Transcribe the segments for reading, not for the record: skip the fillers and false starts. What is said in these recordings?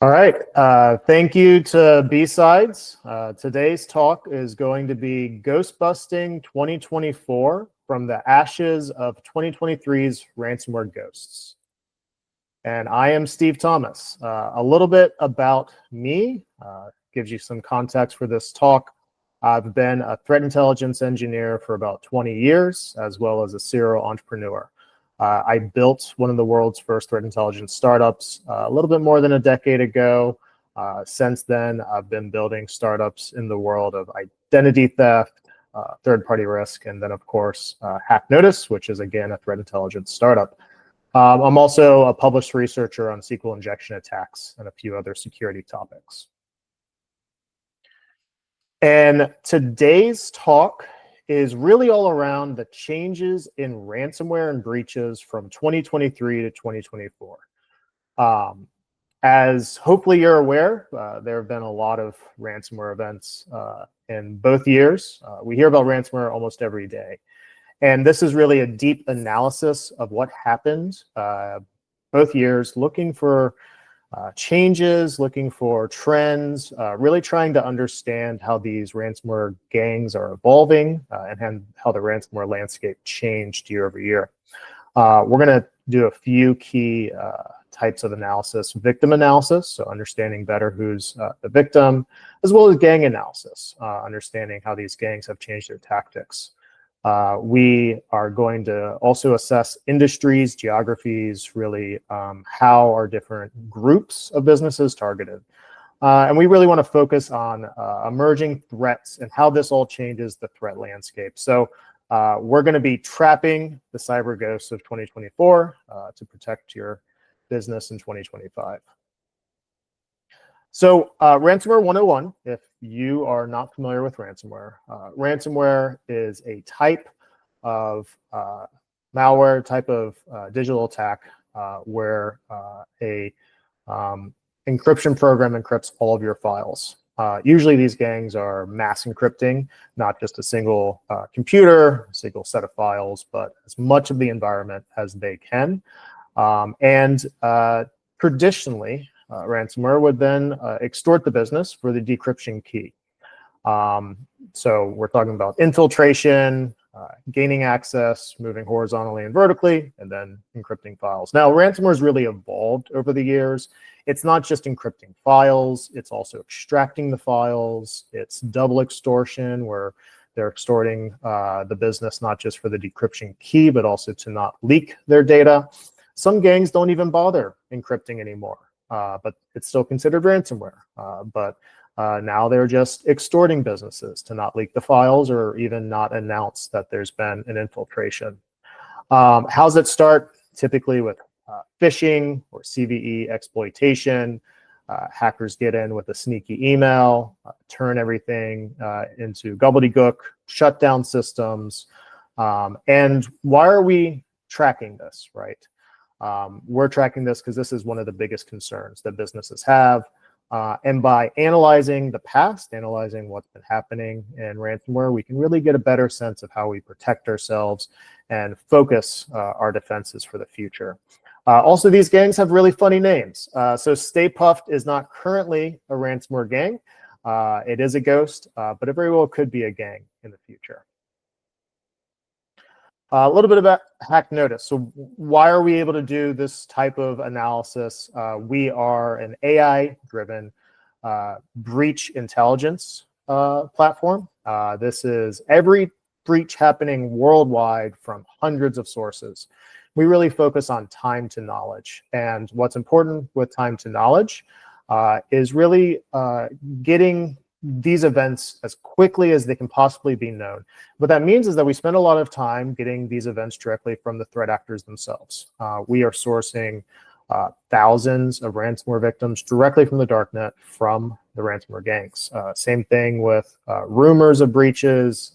All right, thank you to B-Sides. Today's talk is going to be Ghostbusting 2024 from the ashes of 2023's ransomware ghosts. And I am Steve Thomas. A little bit about me, gives you some context for this talk. I've been a threat intelligence engineer for about 20 years, as well as a serial entrepreneur. I built one of the world's first threat intelligence startups a little bit more than a decade ago. Since then, I've been building startups in the world of identity theft, third-party risk, and then, of course, HackNotice, which is, again, a threat intelligence startup. I'm also a published researcher on SQL injection attacks and a few other security topics. And today's talk is really all around the changes in ransomware and breaches from 2023 to 2024. As hopefully you're aware, there have been a lot of ransomware events in both years. We hear about ransomware almost every day. And this is really a deep analysis of what happened both years, looking for changes, looking for trends, really trying to understand how these ransomware gangs are evolving and how the ransomware landscape changed year over year. We're going to do a few key types of analysis: victim analysis, so understanding better who's the victim, as well as gang analysis, understanding how these gangs have changed their tactics. We are going to also assess industries, geographies, really how are different groups of businesses targeted. And we really want to focus on emerging threats and how this all changes the threat landscape. So we're going to be trapping the cyber ghosts of 2024 to protect your business in 2025. So ransomware 101, if you are not familiar with ransomware, ransomware is a type of malware, type of digital attack where a encryption program encrypts all of your files. Usually these gangs are mass encrypting, not just a single computer, a single set of files, but as much of the environment as they can. Traditionally, ransomware would then extort the business for the decryption key. So we're talking about infiltration, gaining access, moving horizontally and vertically, and then encrypting files. Now, ransomware has really evolved over the years. It's not just encrypting files, it's also extracting the files. It's double extortion, where they're extorting the business not just for the decryption key, but also to not leak their data. Some gangs don't even bother encrypting anymore. But it's still considered ransomware. Now they're just extorting businesses to not leak the files or even not announce that there's been an infiltration. How's it start? Typically with phishing or CVE exploitation. Hackers get in with a sneaky email, turn everything into gobbledygook, shut down systems. And why are we tracking this, right? We're tracking this because this is one of the biggest concerns that businesses have. And by analyzing the past, analyzing what's been happening in ransomware, we can really get a better sense of how we protect ourselves and focus our defenses for the future. Also, these gangs have really funny names. So Stay Puft is not currently a ransomware gang. It is a ghost, but it very well could be a gang in the future. A little bit about HackNotice. So why are we able to do this type of analysis? We are an AI-driven breach intelligence platform. This is every breach happening worldwide from hundreds of sources. We really focus on time to knowledge. And what's important with time to knowledge is really getting these events as quickly as they can possibly be known. What that means is that we spend a lot of time getting these events directly from the threat actors themselves. We are sourcing thousands of ransomware victims directly from the darknet from the ransomware gangs. Same thing with rumors of breaches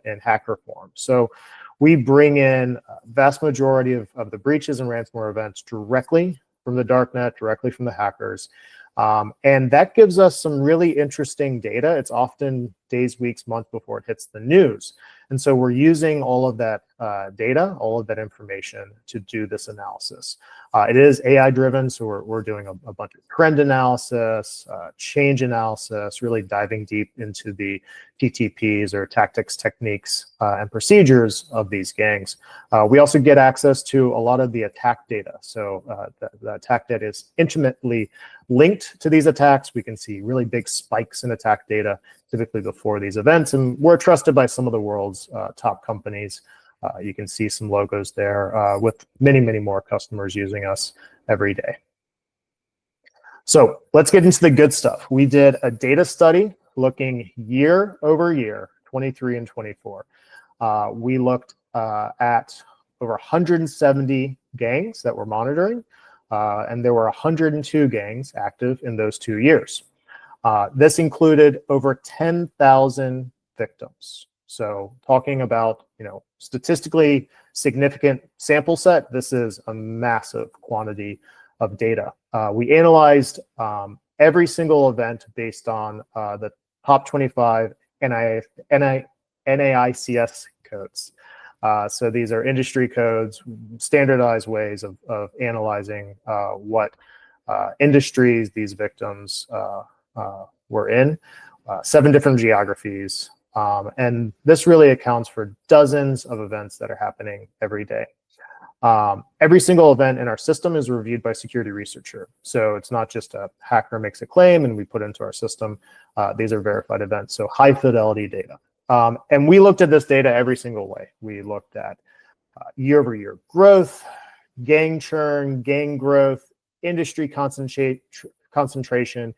in hacker form. So we bring in vast majority of the breaches and ransomware events directly from the darknet, directly from the hackers. And that gives us some really interesting data. It's often days, weeks, months before it hits the news. And so we're using all of that data, all of that information to do this analysis. It is AI driven, so we're doing a bunch of trend analysis, change analysis, really diving deep into the TTPs or tactics, techniques, and procedures of these gangs. We also get access to a lot of the attack data. So the attack data is intimately linked to these attacks. We can see really big spikes in attack data typically before these events, and we're trusted by some of the world's top companies. You can see some logos there with many, many more customers using us every day. So let's get into the good stuff. We did a data study looking year over year, 23 and 24. We looked at over 170 gangs that we're monitoring, and there were 102 gangs active in those 2 years. This included over 10,000 victims. So talking about, statistically significant sample set, this is a massive quantity of data. We analyzed every single event based on the top 25 NAICS codes. So these are industry codes, standardized ways of analyzing what industries these victims were in, 7 different geographies. And this really accounts for dozens of events that are happening every day. Every single event in our system is reviewed by a security researcher. So it's not just a hacker makes a claim and we put it into our system. These are verified events, so high fidelity data. And we looked at this data every single way. We looked at year-over-year growth, gang churn, gang growth, industry concentration,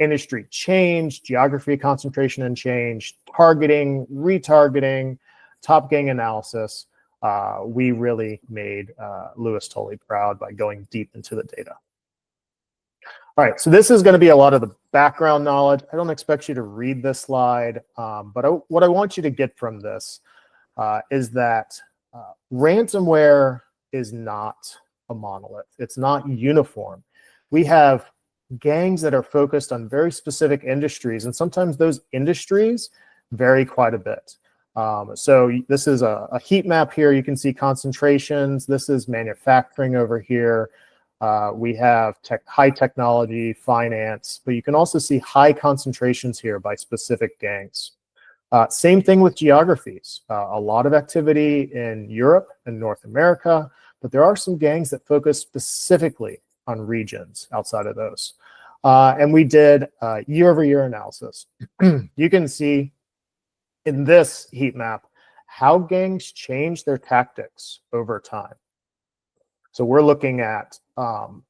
industry change, geography concentration and change, targeting, retargeting, top gang analysis. We really made Louis Tully proud by going deep into the data. All right, so this is going to be a lot of the background knowledge. I don't expect you to read this slide, but what I want you to get from this is that ransomware is not a monolith. It's not uniform. We have gangs that are focused on very specific industries, and sometimes those industries vary quite a bit. So this is a heat map here. You can see concentrations. This is manufacturing over here. We have high technology, finance, but you can also see high concentrations here by specific gangs. Same thing with geographies. A lot of activity in Europe and North America, but there are some gangs that focus specifically on regions outside of those. And we did year-over-year analysis. You can see in this heat map how gangs change their tactics over time. So we're looking at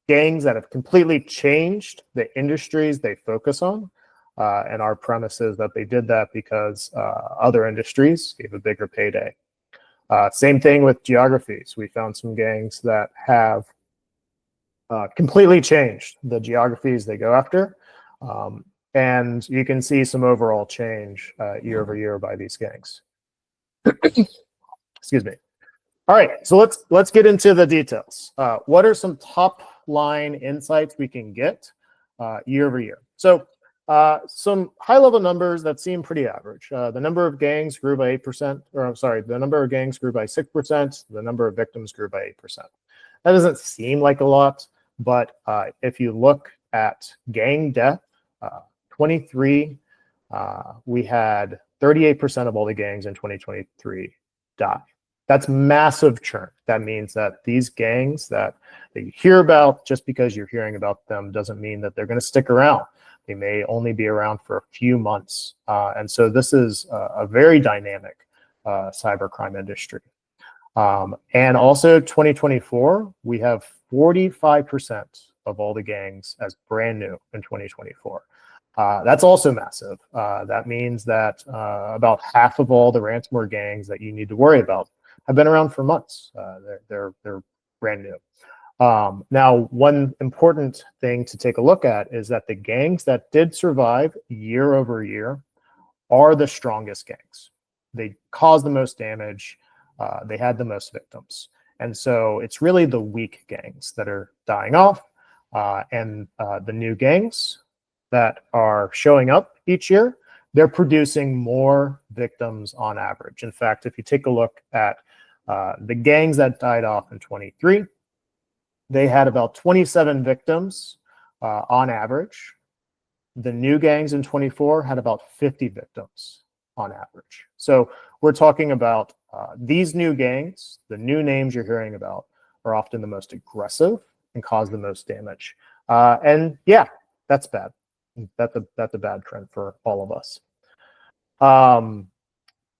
gangs that have completely changed the industries they focus on. And our premise is that they did that because other industries gave a bigger payday. Same thing with geographies. We found some gangs that have completely changed the geographies they go after. And you can see some overall change year over year by these gangs. Excuse me. All right, so let's get into the details. What are some top line insights we can get year over year? So some high level numbers that seem pretty average. The number of gangs grew by 8%, or I'm sorry, the number of gangs grew by 6%. The number of victims grew by 8%. That doesn't seem like a lot, but if you look at gang death, 23, we had 38% of all the gangs in 2023 die. That's massive churn. That means that these gangs that you hear about, just because you're hearing about them doesn't mean that they're going to stick around. They may only be around for a few months. And so this is a very dynamic cybercrime industry. And also 2024, we have 45% of all the gangs as brand new in 2024. That's also massive. That means that about half of all the ransomware gangs that you need to worry about have been around for months. They're brand new. Now, one important thing to take a look at is that the gangs that did survive year over year are the strongest gangs. They caused the most damage. They had the most victims. And so it's really the weak gangs that are dying off, and the new gangs that are showing up each year, they're producing more victims on average. In fact, if you take a look at the gangs that died off in 23, they had about 27 victims on average. The new gangs in 24 had about 50 victims on average. So we're talking about these new gangs, the new names you're hearing about, are often the most aggressive and cause the most damage. And yeah, that's bad. That's a bad trend for all of us.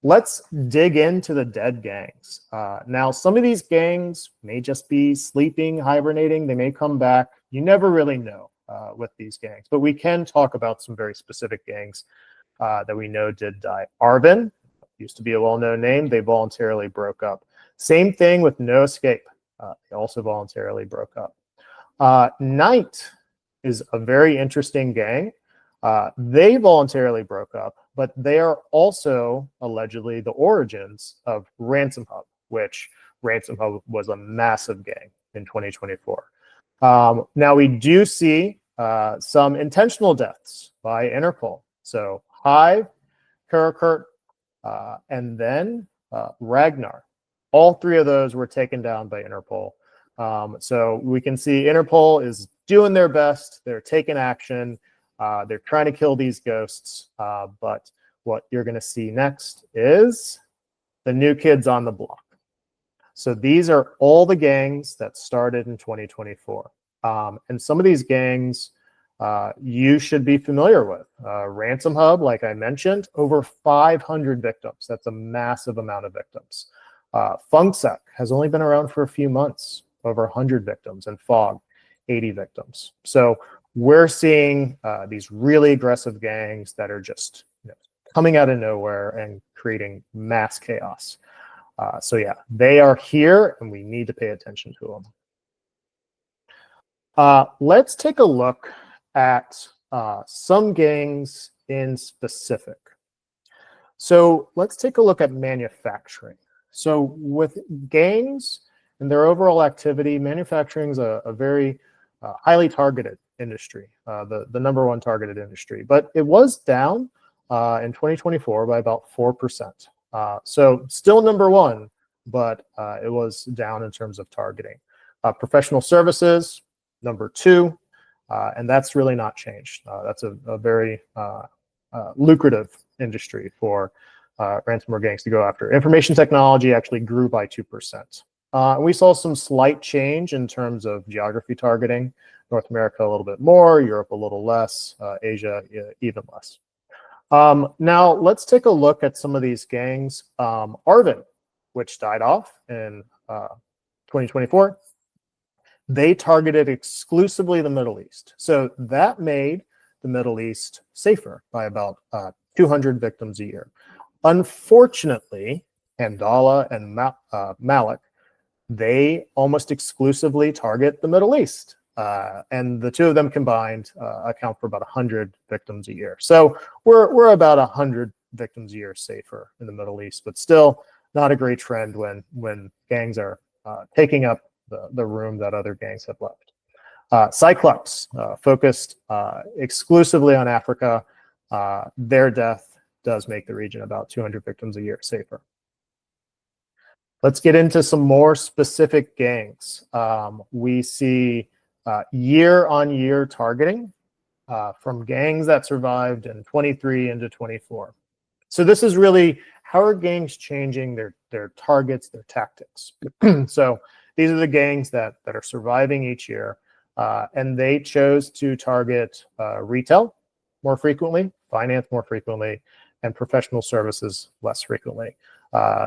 Let's dig into the dead gangs. Now, some of these gangs may just be sleeping, hibernating. They may come back. You never really know with these gangs, but we can talk about some very specific gangs that we know did die. Arvin used to be a well-known name. They voluntarily broke up. Same thing with No Escape. They also voluntarily broke up. Night is a very interesting gang. They voluntarily broke up, but they are also allegedly the origins of Ransom Hub, which Ransom Hub was a massive gang in 2024. Now we do see some intentional deaths by Interpol. So Hive, Karakurt, and then Ragnar. All three of those were taken down by Interpol. So we can see Interpol is doing their best. They're taking action. They're trying to kill these ghosts. But what you're going to see next is the new kids on the block. So these are all the gangs that started in 2024. And some of these gangs you should be familiar with. Ransom Hub, like I mentioned, over 500 victims. That's a massive amount of victims. FunkSec has only been around for a few months, over 100 victims, and Fog, 80 victims. So we're seeing these really aggressive gangs that are just coming out of nowhere and creating mass chaos. So yeah, they are here and we need to pay attention to them. Let's take a look at some gangs in specific. So let's take a look at manufacturing. So with gangs and their overall activity, manufacturing is a very highly targeted industry, the number one targeted industry. But it was down in 2024 by about 4%. So still number one, but it was down in terms of targeting. Professional services, number two, and that's really not changed. That's a very lucrative industry for ransomware gangs to go after. Information technology actually grew by 2%. We saw some slight change in terms of geography targeting. North America a little bit more, Europe a little less, Asia even less. Now let's take a look at some of these gangs. Arvin, which died off in 2024, they targeted exclusively the Middle East. So that made the Middle East safer by about 200 victims a year. Unfortunately, Hamdallah and Malik, they almost exclusively target the Middle East. And the two of them combined account for about 100 victims a year. So we're about 100 victims a year safer in the Middle East, but still not a great trend when gangs are taking up the room that other gangs have left. Cyclops focused exclusively on Africa. Their death does make the region about 200 victims a year safer. Let's get into some more specific gangs. We see year-on-year targeting from gangs that survived in 23 into 24. So this is really how are gangs changing their targets, their tactics. So these are the gangs that are surviving each year, and they chose to target retail more frequently, finance more frequently, and professional services less frequently.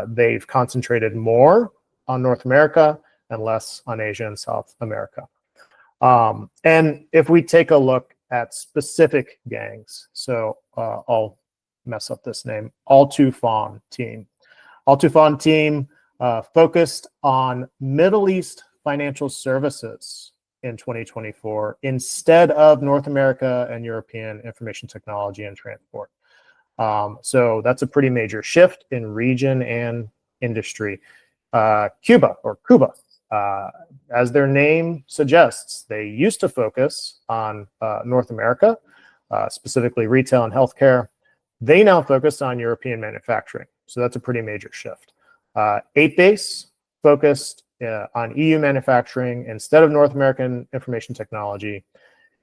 They've concentrated more on North America and less on Asia and South America. And if we take a look at specific gangs, so I'll mess up this name, Al-Tufan team. Al-Tufan team focused on Middle East financial services in 2024 instead of North America and European information technology and transport. So that's a pretty major shift in region and industry. Cuba, as their name suggests, they used to focus on North America, specifically retail and healthcare. They now focus on European manufacturing. So that's a pretty major shift. 8base focused on EU manufacturing instead of North American information technology,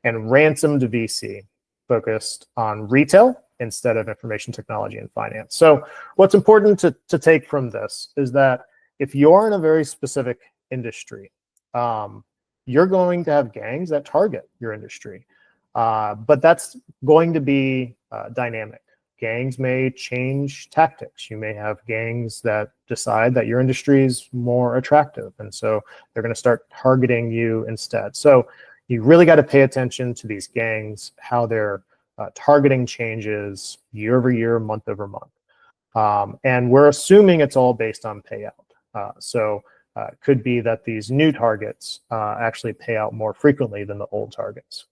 and Ransomed VC focused on retail instead of information technology and finance. So what's important to take from this is that if you're in a very specific industry, you're going to have gangs that target your industry. But that's going to be dynamic. Gangs may change tactics. You may have gangs that decide that your industry is more attractive, and so they're going to start targeting you instead. So you really got to pay attention to these gangs, how their targeting changes year over year, month over month. And we're assuming it's all based on payout. So it could be that these new targets actually pay out more frequently than the old targets.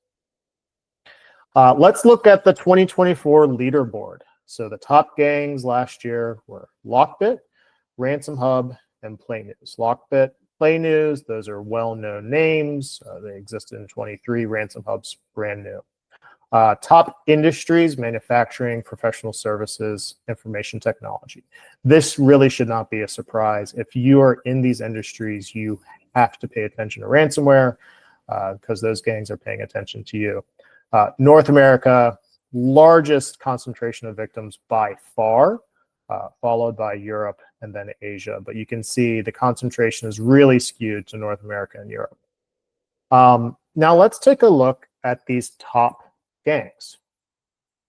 Let's look at the 2024 leaderboard. So the top gangs last year were Lockbit, Ransom Hub, and Play News. Lockbit, Play News, those are well-known names. They existed in 23. Ransom Hub's brand new. Top industries: manufacturing, professional services, information technology. This really should not be a surprise. If you are in these industries, you have to pay attention to ransomware because those gangs are paying attention to you. North America, largest concentration of victims by far, followed by Europe and then Asia. But you can see the concentration is really skewed to North America and Europe. Now let's take a look at these top gangs.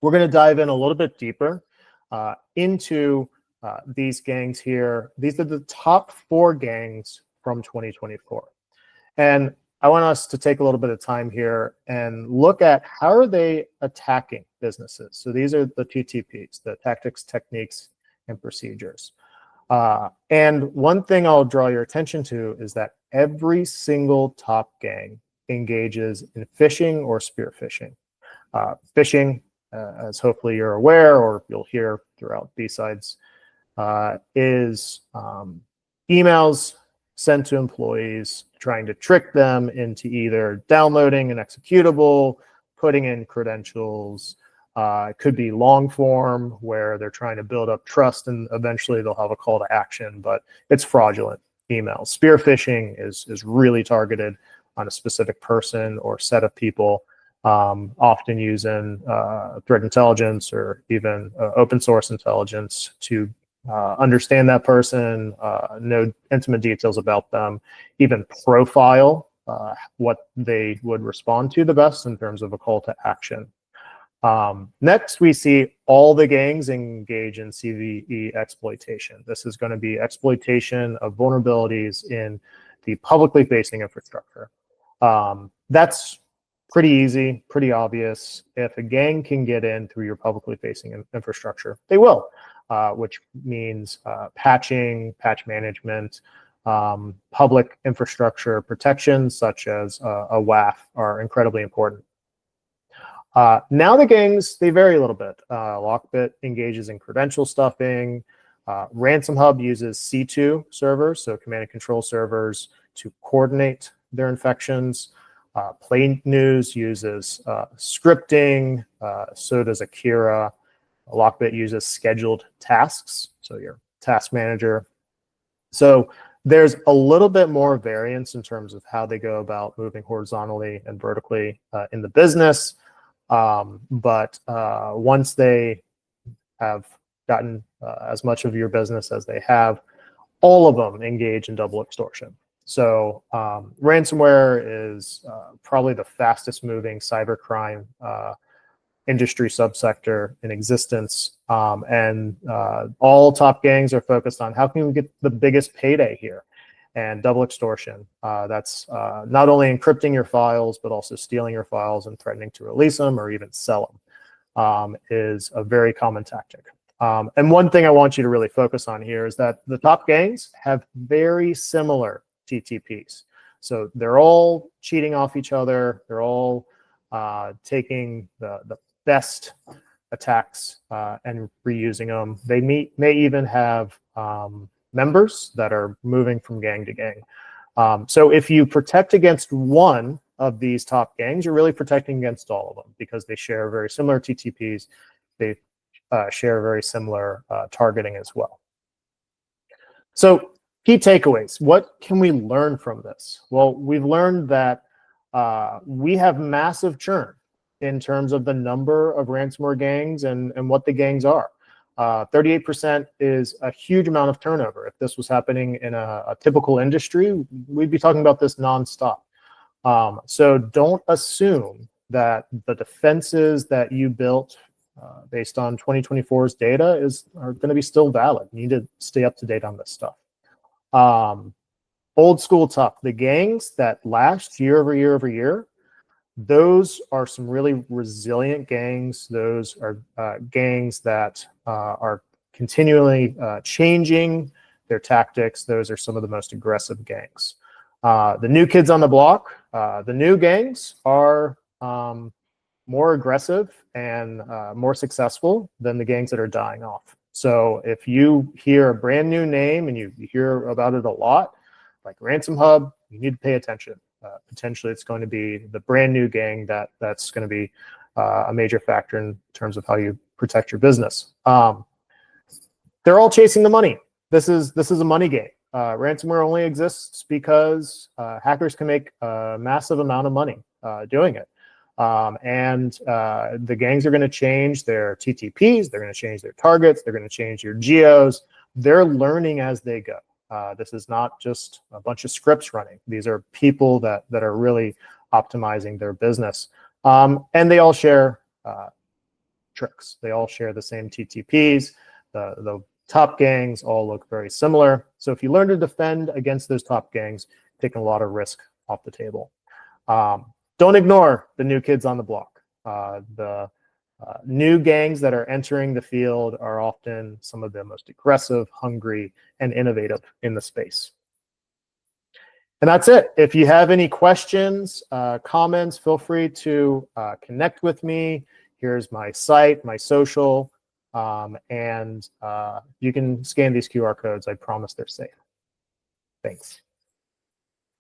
We're going to dive in a little bit deeper into these gangs here. These are the top 4 gangs from 2024. And I want us to take a little bit of time here and look at how are they attacking businesses. So these are the TTPs, the tactics, techniques, and procedures. And one thing I'll draw your attention to is that every single top gang engages in phishing or spear phishing. Phishing, as hopefully you're aware or you'll hear throughout BSides, is emails sent to employees trying to trick them into either downloading an executable, putting in credentials. It could be long form where they're trying to build up trust and eventually they'll have a call to action, but it's fraudulent emails. Spear phishing is really targeted on a specific person or set of people, often using threat intelligence or even open source intelligence to understand that person, know intimate details about them, even profile what they would respond to the best in terms of a call to action. Next, we see all the gangs engage in CVE exploitation. This is going to be exploitation of vulnerabilities in the publicly facing infrastructure. That's pretty easy, pretty obvious. If a gang can get in through your publicly facing infrastructure, they will. Which means patching, patch management, public infrastructure protections such as a WAF are incredibly important. Now the gangs, they vary a little bit. Lockbit engages in credential stuffing. Ransom Hub uses C2 servers, so command and control servers, to coordinate their infections. Play News uses scripting, so does Akira. Lockbit uses scheduled tasks, so your task manager. So there's a little bit more variance in terms of how they go about moving horizontally and vertically in the business. But once they have gotten as much of your business as they have, all of them engage in double extortion. So ransomware is probably the fastest moving cybercrime industry subsector in existence, and all top gangs are focused on how can we get the biggest payday here, and double extortion. That's not only encrypting your files, but also stealing your files and threatening to release them or even sell them is a very common tactic. And one thing I want you to really focus on here is that the top gangs have very similar TTPs. So they're all cheating off each other. They're all taking the best attacks and reusing them. They may even have members that are moving from gang to gang. So if you protect against one of these top gangs, you're really protecting against all of them because they share very similar TTPs. They share very similar targeting as well. So key takeaways. What can we learn from this? Well, we've learned that we have massive churn in terms of the number of ransomware gangs and what the gangs are. 38% is a huge amount of turnover. If this was happening in a typical industry, we'd be talking about this nonstop. So don't assume that the defenses that you built based on 2024's data are going to be still valid. You need to stay up to date on this stuff. Old school tough. The gangs that last year over year over year, those are some really resilient gangs. Those are gangs that are continually changing their tactics. Those are some of the most aggressive gangs. The new kids on the block, the new gangs are more aggressive and more successful than the gangs that are dying off. So if you hear a brand new name and you hear about it a lot, like Ransom Hub, you need to pay attention. Potentially it's going to be the brand new gang that's going to be a major factor in terms of how you protect your business. They're all chasing the money. This is a money game. Ransomware only exists because hackers can make a massive amount of money doing it. And the gangs are going to change their TTPs. They're going to change their targets. They're going to change your geos. They're learning as they go. This is not just a bunch of scripts running. These are people that are really optimizing their business. And they all share tricks. They all share the same TTPs. The top gangs all look very similar. So if you learn to defend against those top gangs, taking a lot of risk off the table. Don't ignore the new kids on the block. The new gangs that are entering the field are often some of the most aggressive, hungry, and innovative in the space. And that's it. If you have any questions, comments, feel free to connect with me. Here's my site, my social, and you can scan these QR codes. I promise they're safe. Thanks.